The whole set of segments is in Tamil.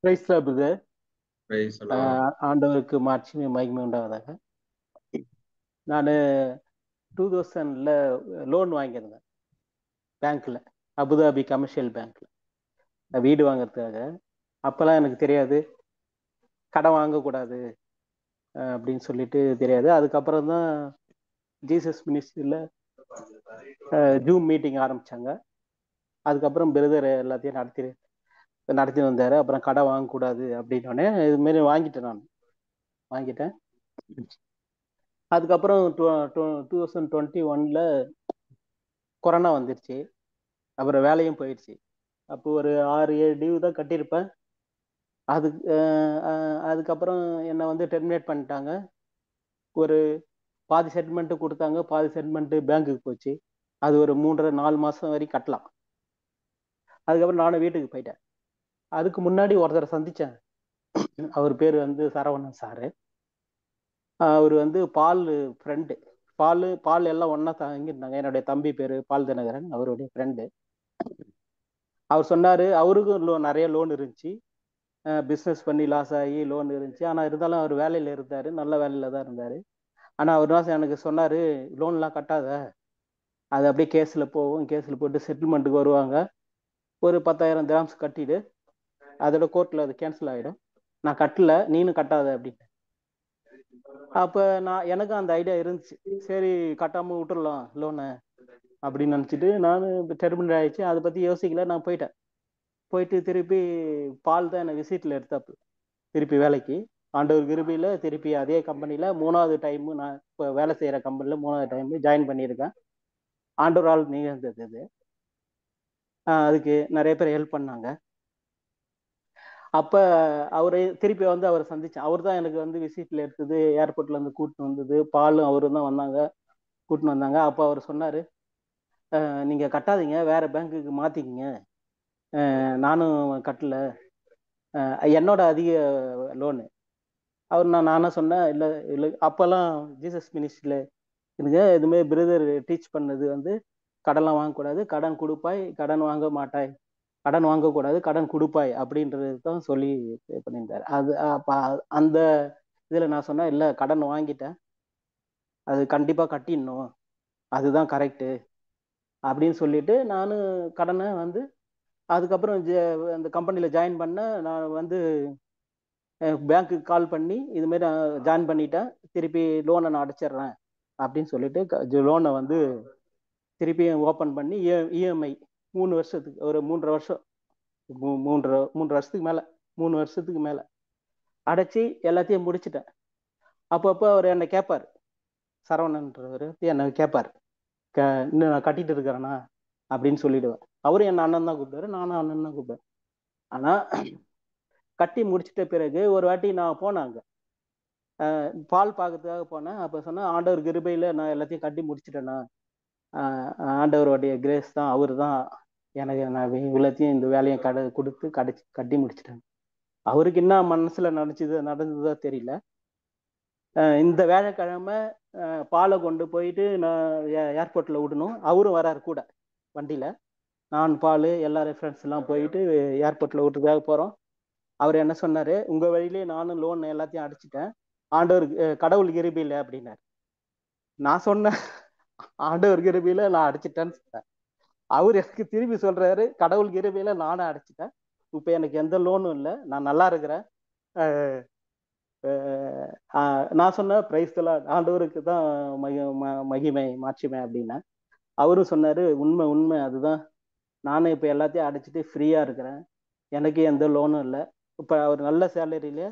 Price brother. Praise the Lord. ஆண்டவருக்கு மாட்சிமை மகிமை உண்டாவதாக. நான் 2000ல லோன் வாங்கியிருந்தேன் பேங்க்ல, அபுதாபி கமர்ஷியல் பேங்க்ல, வீடு வாங்குறதுக்காக. அப்பெல்லாம் எனக்கு தெரியாது கடன் வாங்கக்கூடாது அப்படின்னு சொல்லிட்டு தெரியாது. அதுக்கப்புறம் தான் ஜீசஸ் மினிஸ்ட்ரியில் ஜூம் மீட்டிங் ஆரம்பிச்சாங்க. அதுக்கப்புறம் பிரதர் எல்லாத்தையும் நடத்தி வந்தார். அப்புறம் கடன் வாங்கக்கூடாது அப்படின்னோடனே இதுமாரி வாங்கிட்டேன். அதுக்கப்புறம் 2021ல கொரோனா வந்துருச்சு. அப்புறம் வேலையும் போயிடுச்சு. அப்போ ஒரு 6-7 டியூ தான் கட்டியிருப்பேன். அதுக்கப்புறம் என்னை வந்து டெர்மினேட் பண்ணிட்டாங்க. ஒரு பாதி செட்டில்மெண்ட்டு கொடுத்தாங்க, பாதி செட்டில்மெண்ட்டு பேங்க்குக்கு போச்சு. அது ஒரு 3.5-4 மாதம் வரைக்கும் கட்டலாம். அதுக்கப்புறம் நானும் வீட்டுக்கு போயிட்டேன். அதுக்கு முன்னாடி ஒருத்தரை சந்தித்தேன். அவர் பேர் வந்து சரவணன் சாரு. அவர் வந்து பால் ஃப்ரெண்டு. பால் எல்லாம் ஒன்றா தங்கியிருந்தாங்க. என்னுடைய தம்பி பேர் பால் தினகரன், அவருடைய ஃப்ரெண்டு. அவர் சொன்னார் அவருக்கும் நிறைய லோன் இருந்துச்சு. பிஸ்னஸ் பண்ணி லாஸ் ஆகி லோன் இருந்துச்சு. ஆனால் இருந்தாலும் அவர் வேலையில் இருந்தார், நல்ல வேலையில் தான் இருந்தார். ஆனால் ஒரு நாள் எனக்கு சொன்னார், லோன்லாம் கட்டாத, அது அப்படியே கேஸில் போகும், கேஸில் போட்டு செட்டில்மெண்ட்டுக்கு வருவாங்க, ஒரு 10,000 திராம்ஸ் கட்டிடு, அதோட கோர்ட்டில் அது கேன்சல் ஆகிடும், நான் கட்டல, நீனும் கட்டாத அப்படின்னு. அப்போ எனக்கும் அந்த ஐடியா இருந்துச்சு, சரி கட்டாமல் விட்டுடலாம் லோனை அப்படின்னு நினச்சிட்டு நான் டெர்மினேட் ஆகிடுச்சு. அதை பற்றி யோசிக்கல, நான் போயிட்டு திருப்பி பால் தான் என்னை விசிட்டில் எடுத்தாப்பு திருப்பி வேலைக்கு. ஆண்டவர் கிருபையில் திருப்பி அதே கம்பெனியில் 3வது டைமு, நான் இப்போ வேலை செய்கிற கம்பெனியில் 3வது டைமு ஜாயின் பண்ணியிருக்கேன். ஆண்டவரால் நிகழ்ந்தது இது. அதுக்கு நிறைய பேர் ஹெல்ப் பண்ணாங்க. அப்போ அவரை திருப்பி வந்து அவரை சந்தித்தேன். அவர் தான் எனக்கு வந்து விசிட்டில் எடுத்தது, ஏர்போர்ட்லேருந்து கூட்டின்னு வந்தது, பாலும் அவரு தான் கூட்டின்னு வந்தாங்க. அப்போ அவர் சொன்னார், நீங்கள் கட்டாதீங்க, வேறு பேங்க்குக்கு மாற்றிக்கிங்க, நானும் கட்டல, என்னோட அதிக லோனு. நானே சொன்னேன், இல்லை அப்போல்லாம் ஜீசஸ் மினிஸ்ட்ரியில் எனக்கு இதுமாரி பிரதர் டீச் பண்ணது வந்து கடன்லாம் வாங்கக்கூடாது, கடன் கொடுப்பாய், கடன் வாங்க மாட்டாய், கடன் வாங்கக்கூடாது, கடன் கொடுப்பாய் அப்படின்றது தான் சொல்லி பண்ணியிருந்தார். அது அப்போ அந்த இதில் நான் சொன்னேன், இல்லை கடன் வாங்கிட்டேன், அது கண்டிப்பாக கட்டிடணும், அதுதான் கரெக்டு அப்படின்னு சொல்லிட்டு நானும் கடனை வந்து அதுக்கப்புறம் அந்த கம்பெனியில் ஜாயின் பண்ண. நான் வந்து பேங்க்குக்கு கால் பண்ணி இதுமாரி ஜாயின் பண்ணிட்டேன், திருப்பி லோனை நான் அடைச்சிட்றேன் அப்படின்னு சொல்லிட்டு லோனை வந்து திருப்பியும் ஓப்பன் பண்ணி இஎம்ஐ 3 வருஷத்துக்கு, ஒரு 3.5 வருஷம், 3 வருஷத்துக்கு மேலே, 3 வருஷத்துக்கு மேலே அடைச்சி எல்லாத்தையும் முடிச்சிட்டேன். அப்பப்போ அவர் என்னை கேட்பார், சரவணன்றவர் என்னை கேட்பார், இன்னும் நான் கட்டிட்டு இருக்கிறேன்னா அப்படின்னு சொல்லிடுவேன். அவரும் என் அண்ணன் தான் கூப்பிட்டாரு, நானும் அண்ணன் தான் கூப்பிடுவேன். ஆனால் கட்டி முடிச்சிட்ட பிறகு ஒரு வாட்டி நான் போனேன், அங்கே பால் பார்க்கறதுக்காக போனேன். அப்போ சொன்னேன், ஆண்டவர் கிருபையில் நான் எல்லாத்தையும் கட்டி முடிச்சிட்டேன்னா, ஆண்டவருடைய கிரேஸ் தான், அவர் தான் எனக்கு, நான் இவ்வளோத்தையும் இந்த வேலையை கொடுத்து கட்டி முடிச்சிட்டேன். அவருக்கு என்ன மனசில் நடந்ததோ தெரியல. இந்த வேலைக்கிழமை பாலை கொண்டு போயிட்டு நான் ஏர்போர்ட்டில் விடணும், அவரும் வராரு கூட வண்டியில். நான் பால் எல்லாரும் ஃப்ரெண்ட்ஸ் எல்லாம் போயிட்டு ஏர்போர்ட்டில் விட்டுறதுக்காக போகிறோம். அவர் என்ன சொன்னார், உங்கள் வழியிலே நானும் லோன் எல்லாத்தையும் அடிச்சிட்டேன், ஆண்டவர் கடவுள் கிருபையில் அப்படின்னாரு. நான் சொன்னேன், ஆண்டவர் கிருபையில் நான் அடிச்சிட்டேன்னு சொன்னேன். அவர் எனக்கு திரும்பி சொல்றாரு, கடவுள் கிருபையில நானும் அடைச்சிட்டேன், இப்போ எனக்கு எந்த லோனும் இல்லை, நான் நல்லா இருக்கிறேன். நான் சொன்னேன், பிரைஸ் தி லார்ட், ஆண்டவருக்கு தான் மகிமை மாட்சிமை அப்படின்னா. அவரும் சொன்னாரு, உண்மை உண்மை, அதுதான், நானும் இப்போ எல்லாத்தையும் அடைச்சிட்டு ஃப்ரீயா இருக்கிறேன், எனக்கு எந்த லோனும் இல்லை. இப்போ அவர் நல்ல சேலரியில,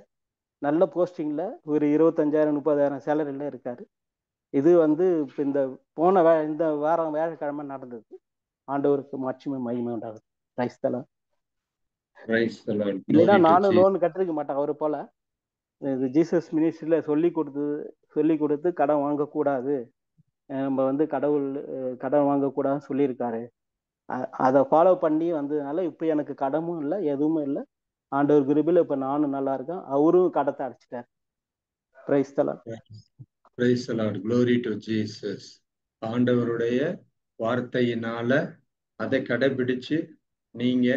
நல்ல போஸ்டிங்ல, ஒரு 25,000-30,000 சேலரியில இருக்காரு. இது வந்து இப்போ இந்த வாரம் வேலைக்கிழமை நடந்தது. ஆண்டவருக்கு மாட்சிமை மகிமை உண்டாகுது. Price the Lord. இல்லைன்னா நானும் லோன் கட்டிருக்க மாட்டேன் அவரு போல. இது ஜீசஸ் மினிஸ்ட்ரியில சொல்லி கொடுத்து கடன் வாங்கக்கூடாது, நம்ம வந்து கடன் வாங்கக்கூடாதுன்னு சொல்லியிருக்காரு. அதை ஃபாலோ பண்ணி வந்ததுனால இப்போ எனக்கு கடமும் இல்லை, எதுவுமே இல்லை. ஆண்டவர் கிருபையில இப்போ நானும் நல்லா இருக்கேன், அவரும் கடத்தை அடைச்சிட்டார். Praise the Lord. Praise the Lord. Glory to Jesus. ஆண்டவருடைய வார்த்தையினால அதை கடைபிடிச்சு நீங்க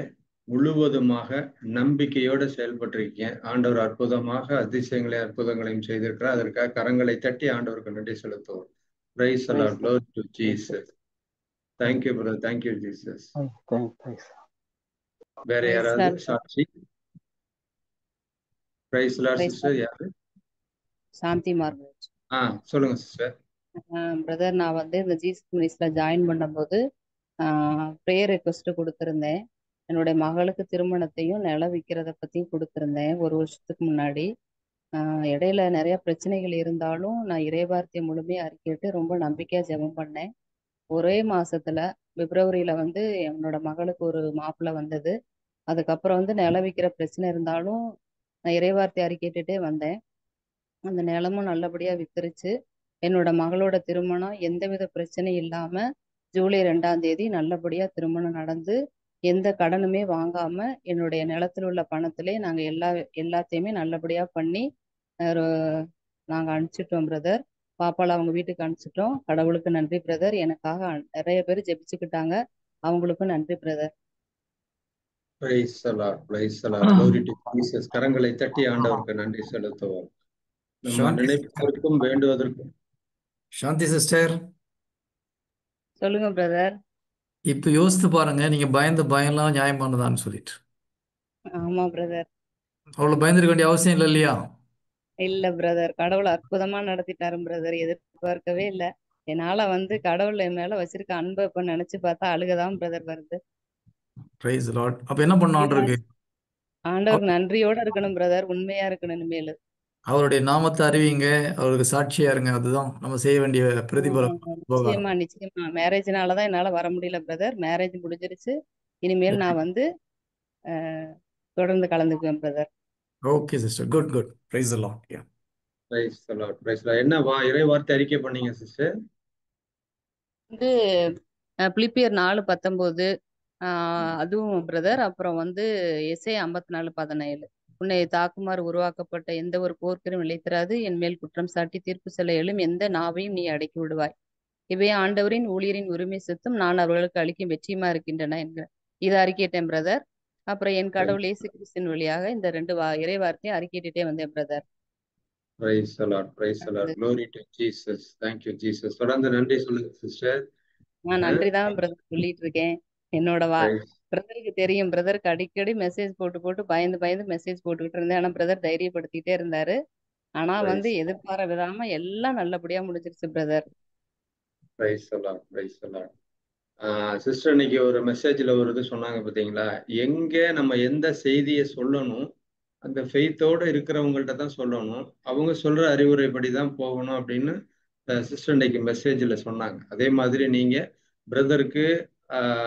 முழுவதுமாக நம்பிக்கையோடு செயல்பட்டிருக்கீங்க. ஆண்டவர் அற்புதமாக அதிசயங்களையும் அற்புதங்களையும் செய்திருக்கிறார். அதற்காக கரங்களை தட்டி ஆண்டவருக்கு நன்றி செலுத்துவோம். Praise the Lord. Glory to Jesus. Thank you, brother. Thank you, Jesus. வேற யாராவது சாட்சி? Praise the Lord, sister. யாரு? சாந்தி மார்கரெட். சொல்லுங்க சிஸ்டர். பிரதர், நான் வந்து இந்த ஜீசஸ் மினிஸ்ட்ல ஜாயின் பண்ணும்போது ப்ரேயர் ரெக்வஸ்ட் கொடுத்துருந்தேன். என்னுடைய மகளுக்கு திருமணத்தையும் நிலம் விற்கிறத பற்றியும் கொடுத்துருந்தேன் 1 வருஷத்துக்கு முன்னாடி. இடையில நிறைய பிரச்சனைகள் இருந்தாலும் நான் இறைவார்த்தையை முழுமையாக அறிக்கிட்டு ரொம்ப நம்பிக்கையாக ஜெபம் பண்ணேன். ஒரே மாசத்துல பிப்ரவரியில வந்து என்னோட மகளுக்கு ஒரு மாப்பிள்ளை வந்தது. அதுக்கப்புறம் வந்து நிலம் விற்கிற பிரச்சனை இருந்தாலும் நான் இறைவார்த்தை அறிக்கிட்டுட்டே வந்தேன். அந்த நிலமும் நல்லபடியா வித்துருச்சு. என்னோட மகளோட திருமணம் எந்தவித பிரச்சனையும் இல்லாம ஜூலை 2ஆம் தேதி நல்லபடியா திருமணம் நடந்து எந்த கடனுமே வாங்காம என்னுடைய நிலத்தில் உள்ள பணத்திலே நாங்க எல்லாத்தையுமே நல்லபடியா பண்ணி நாங்க அனுப்பிச்சிட்டோம் பிரதர். பாப்பால அவங்க வீட்டுக்கு அனுப்பிச்சிட்டோம். கடவுளுக்கு நன்றி பிரதர். எனக்காக நிறைய பேர் ஜெபிச்சுக்கிட்டாங்க. அவங்களுக்கும் நன்றி brother. Praise the Lord. Praise the Lord. Glory to Jesus. கரங்களை தட்டி ஆண்டவருக்கு நன்றி செலுத்துவோம். நம்ம நினைப்பதற்கும் வேண்டுவதற்கும். சாந்தி சிஸ்டர், சொல்லுங்க பிரதர். இப்ப யோசித்து பாருங்க, நீங்க பயந்த பயம்லாம் நியாயமானதான்னு சொல்லிட்டு. ஆமா பிரதர். அவ்வளவு பயந்துருக்க வேண்டிய அவசியம் இல்லை இல்லையா? இல்ல பிரதர், கடவுள் அற்புதமா நடத்திட்டாரு பிரதர். எதிர்பார்க்கவே இல்ல. என்னால வந்து கடவுள் என் மேல வச்சிருக்க அன்பை இப்ப நினைச்சு பார்த்தா அழுகதான் பிரதர் வருது. Price the Lord. அப்ப என்ன பண்ணணும் இருக்கு? ஆண்டவருக்கு நன்றியோட இருக்கணும் பிரதர். உண்மையா இருக்கணும் இனிமேல். அவருடைய நாமத்தை அறிவிங்க, அவருக்கு சாட்சியா இருங்க. அதுதான் நம்ம செய்ய வேண்டிய பிரதிபலம். நிச்சயமா நிச்சயமா. மேரேஜ்னாலதான் என்னால வர முடியல பிரதர். மேரேஜ் முடிஞ்சிருச்சு. இனிமேல் நான் வந்து தொடர்ந்து கலந்துக்குவேன் brother. Okay sister, good good. Praise the Lord. Praise the Lord. Praise the Lord. என்ன இறை வார்த்தை அறிக்கை பண்ணீங்க சிஸ்டர்? வந்து பிலிப்பியர் 4:19 அதுவும் பிரதர். அப்புறம் வந்து எஸ்ஐயா 54:17 உன்னை தாக்குமாறு உருவாக்கப்பட்ட எந்த ஒரு போர்க்கரும் நிலைத்திராது. என் மேல் குற்றம் சாட்டி தீர்ப்பு சொல்ல எழும் எந்த நாவையும் நீ அடக்கி விடுவாய். இவை ஆண்டவரின் ஊழியரின் உரிமை சொத்தும் நான் அவர்களுக்கு அளிக்கும் வெற்றியுமா இருக்கின்றன என்கிற இதை அறிக்கையிட்டேன் பிரதர். அப்புறம் என் கடவுள் இயேசு கிறிஸ்துவின் வழியாக இந்த 2 இறை வார்த்தையை அறிக்கையிட்டே வந்தேன் brother. Praise the Lord. Praise the Lord. Glory to Jesus. Thank you Jesus. தொடர்ந்து நன்றி சொல்லுங்க சிஸ்டர். நான் நன்றி தான் பிரதர் சொல்லிட்டு இருக்கேன். என்னோட பிரதருக்கு தெரியும். பிரதருக்கு அடிக்கடி மெசேஜ் போட்டு பயந்து மெசேஜ் போட்டுக்கிட்டு இருந்தேன். ஆனா பிரதர் தைரியப்படுத்திட்டே இருந்தாரு. ஆனா வந்து எதிர்பார விடாம எல்லாம் நல்லபடியா முடிஞ்சிருச்சு brother. Praise the Lord. Praise the Lord. Sister இன்னைக்கு ஒரு மெசேஜ்ல ஒரு இது சொன்னாங்க பாத்தீங்களா, எங்க நம்ம எந்த செய்தியை சொல்லணும் அந்த ஃபெய்த்தோட இருக்கிறவங்கள்ட்ட தான் சொல்லணும், அவங்க சொல்ற அறிவுரைப்படி தான் போகணும் அப்படின்னு சிஸ்டர் இன்னைக்கு மெசேஜ்ல சொன்னாங்க. அதே மாதிரி நீங்க பிரதருக்கு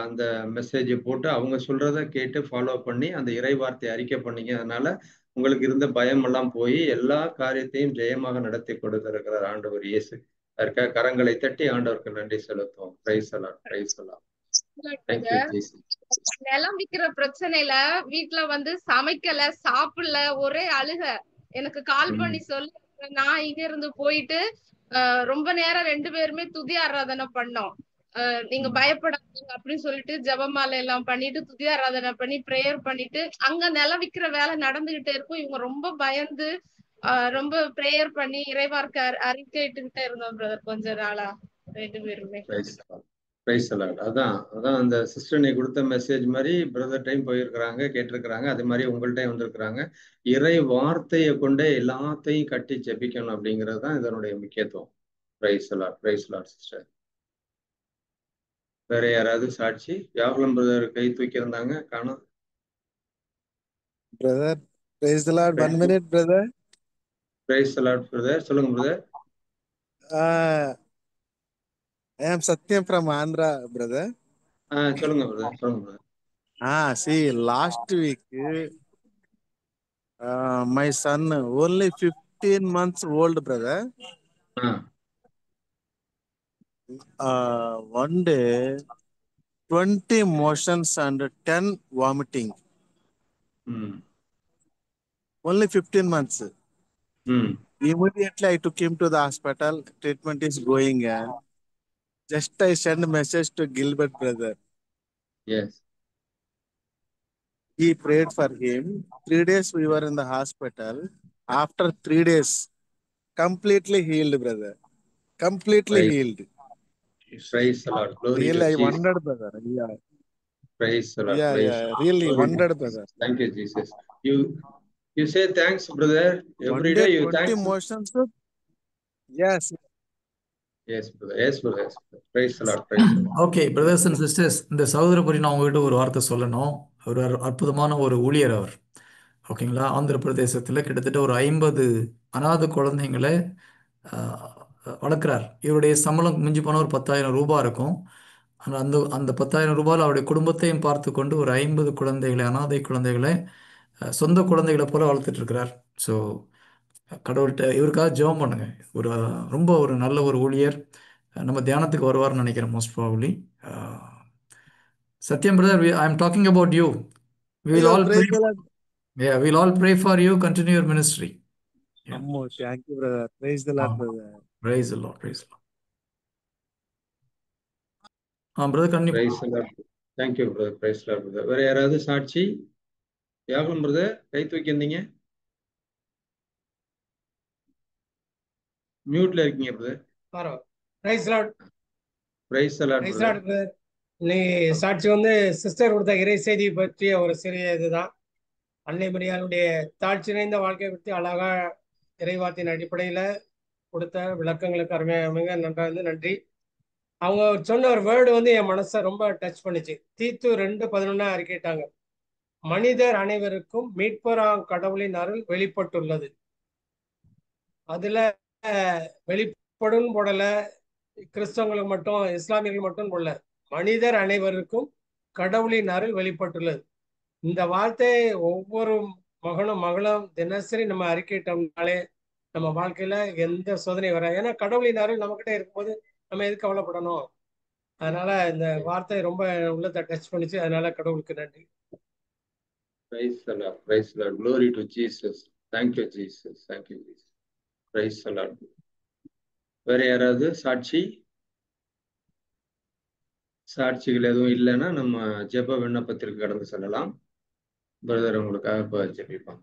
அந்த மெசேஜை போட்டு அவங்க சொல்றத கேட்டு ஃபாலோ பண்ணி அந்த இறை வார்த்தையை அறிக்கை பண்ணீங்க. அதனால உங்களுக்கு இருந்த பயம் எல்லாம் போய் எல்லா காரியத்தையும் ஜெயமாக நடத்தி கொடுத்திருக்கிறார் ஆண்டவர் இயேசு. அதற்காக கரங்களை தட்டி ஆண்டவருக்கு நன்றி செலுத்துவோம். Price the Lord. Praise the Lord. Thank you Jesus. நிலம் விக்கிற பிரச்சனையில வீட்டுல வந்து சமைக்கல, சாப்பிடல, ஒரே அழுக. எனக்கு கால் பண்ணி சொல்லி நான் இங்க இருந்து போயிட்டு ரொம்ப நேரம் 2 பேருமே துதி ஆராதனை பண்ணோம். நீங்க பயப்படாதீங்க அப்படின்னு சொல்லிட்டு ஜெபமாலை எல்லாம் பண்ணிட்டு துதி ஆராதனை பண்ணி பிரேயர் பண்ணிட்டு அங்க நிலம் விக்கிற வேலை நடந்துகிட்டே இருக்கும். இவங்க ரொம்ப பயந்து ரொம்ப பிரேயர் பண்ணி இறைவார்த்தை அறிக்கைட்டுக்கிட்டே இருந்தோம் பிரதர் கொஞ்ச நாளா 2 பேருமே. Price the Lord. அதான் அந்த சிஸ்டர் நீ கொடுத்த மெசேஜ் மாதிரி பிரதர் டைம் போயிருக்கிறாங்க, கேட்டிருக்கிறாங்க. அது மாதிரி உங்கள்கிட்ட வந்திருக்கிறாங்க. இறை வார்த்தையை கொண்டே எல்லாத்தையும் கட்டி ஜெபிக்கணும் அப்படிங்கிறது தான் இதனுடைய முக்கியத்துவம். Praise the Lord. Praise the Lord sister. வேற யாராவது சாட்சி? யாகுலம் பிரதர் கை தூக்கி இருந்தாங்க, காணோம். Brother praise the Lord. 1 minute brother. Praise the Lord brother. சொல்லுங்க brother. I am Satyam from Andhra, brother. சொல்லுங்க பிரதர். சொல்லுங்க brother. See, last week, my son, only 15 months old, brother. One day, 20 motions and 10 vomiting. Only 15 months. Immediately, I took him to the hospital. Treatment is going on. Just I send a message to Gilbert, brother. Yes. He prayed for him. 3 days we were in the hospital. After 3 days, completely healed, brother. Completely Praise, healed. praise the Lord. Glory to Really, I Jesus. wondered, brother. Yeah, Praise the Lord. yeah, Praise yeah. the Lord. Really Glory to wondered, Jesus. brother. Thank you, Jesus. You say thanks, brother. Every One day day, you 20 thanks. motions. Yes. Yes, brother. Yes, brother. Yes, brother. Praise the Lord. Praise the Lord. Okay brothers and sisters, இந்த சகோதரரை பற்றி நான் உங்ககிட்ட ஒரு வார்த்தை சொல்லணும். ஒரு அற்புதமான ஒரு ஊழியர் அவர். ஓகேங்களா? ஆந்திர பிரதேசத்தில் கிட்டத்தட்ட ஒரு 50 அனாதை குழந்தைங்களை வளர்க்குறார். இவருடைய சம்பளம் மிஞ்சி போனால் ஒரு 10,000 ரூபாய் இருக்கும். ஆனால் அந்த அந்த 10,000 ரூபாயில் அவருடைய குடும்பத்தையும் பார்த்து கொண்டு ஒரு 50 குழந்தைகளை, அனாதை குழந்தைகளை சொந்த குழந்தைகளை போல வளர்த்துட்டு இருக்கிறார். ஸோ கடவுள்கிட்ட இவருக்காக ஜெபம் பண்ணுங்க. ஒரு ரொம்ப ஒரு நல்ல ஒரு ஊழியர். நம்ம தியானத்துக்கு வருவார்னு நினைக்கிறேன் most probably. Sathyam brother, I am talking about you. We will Ayo, all pray. praise the Lord. Yeah, we'll all pray for you. Continue your ministry. Yeah. Ammo, thank you, brother. Praise the Lord, brother. Praise the Lord. Praise the Lord. Brother, continue. Praise the Lord. Thank you, brother. Praise the Lord, brother. வேற யாராவது சாட்சி? யாகம் பிரதர், கை தூக்கியிருந்தீங்க, மியூட்ல இருக்கீங்க brother. Praise lord. Praise the Lord praise brother. Lord brother. இன்னைக்கு சாட்சி வந்து சிஸ்டர் கொடுத்த இறை செய்தி பற்றிய ஒரு சிறிய இதுதான். அன்னை மரியாளுடைய தாழ்ச்சி நிறைந்த வாழ்க்கையை பற்றி அழகா இறைவாத்தின் அடிப்படையில கொடுத்த விளக்கங்களுக்கு அருமையாக நன்றா இருந்து நன்றி. அவங்க சொன்ன ஒரு வேர்டு வந்து என் மனசை ரொம்ப டச் பண்ணுச்சு. தீத்து 2:11 அறிக்கைட்டாங்க. மனிதர் அனைவருக்கும் மீட்பராம் கடவுளின் அருள் வெளிப்பட்டுள்ளது. அதுல வெளிப்படும் போடல, கிறிஸ்தவங்களுக்கு மட்டும், இஸ்லாமியர்கள் மட்டும் போடல, மனிதர் அனைவருக்கும் கடவுளின் அருள் வெளிப்பட்டுள்ளது. இந்த வார்த்தை ஒவ்வொரு மகனும் மகளும் தினசரி நம்ம அறிக்கையிட்டோம்னாலே நம்ம வாழ்க்கையில எந்த சோதனை வராது. ஏன்னா கடவுளின் அருள் நம்ம கிட்ட இருக்கும்போது நம்ம எதுக்கு கவலைப்படணும்? அதனால இந்த வார்த்தை ரொம்ப உள்ளத்தை டச் பண்ணிச்சு. அதனால கடவுளுக்கு நன்றி. Praise the Lord. Praise the Lord. Glory to Jesus. Thank you, Jesus. Thank you, Jesus. Praise the Lord. வேற யாராவது சாட்சி? சாட்சிகள் எதுவும் இல்லைன்னா நம்ம ஜெப விண்ணப்பத்திற்கு கடந்து செல்லலாம். பிரதர் உங்களுக்காக ஜெபிப்பாங்க.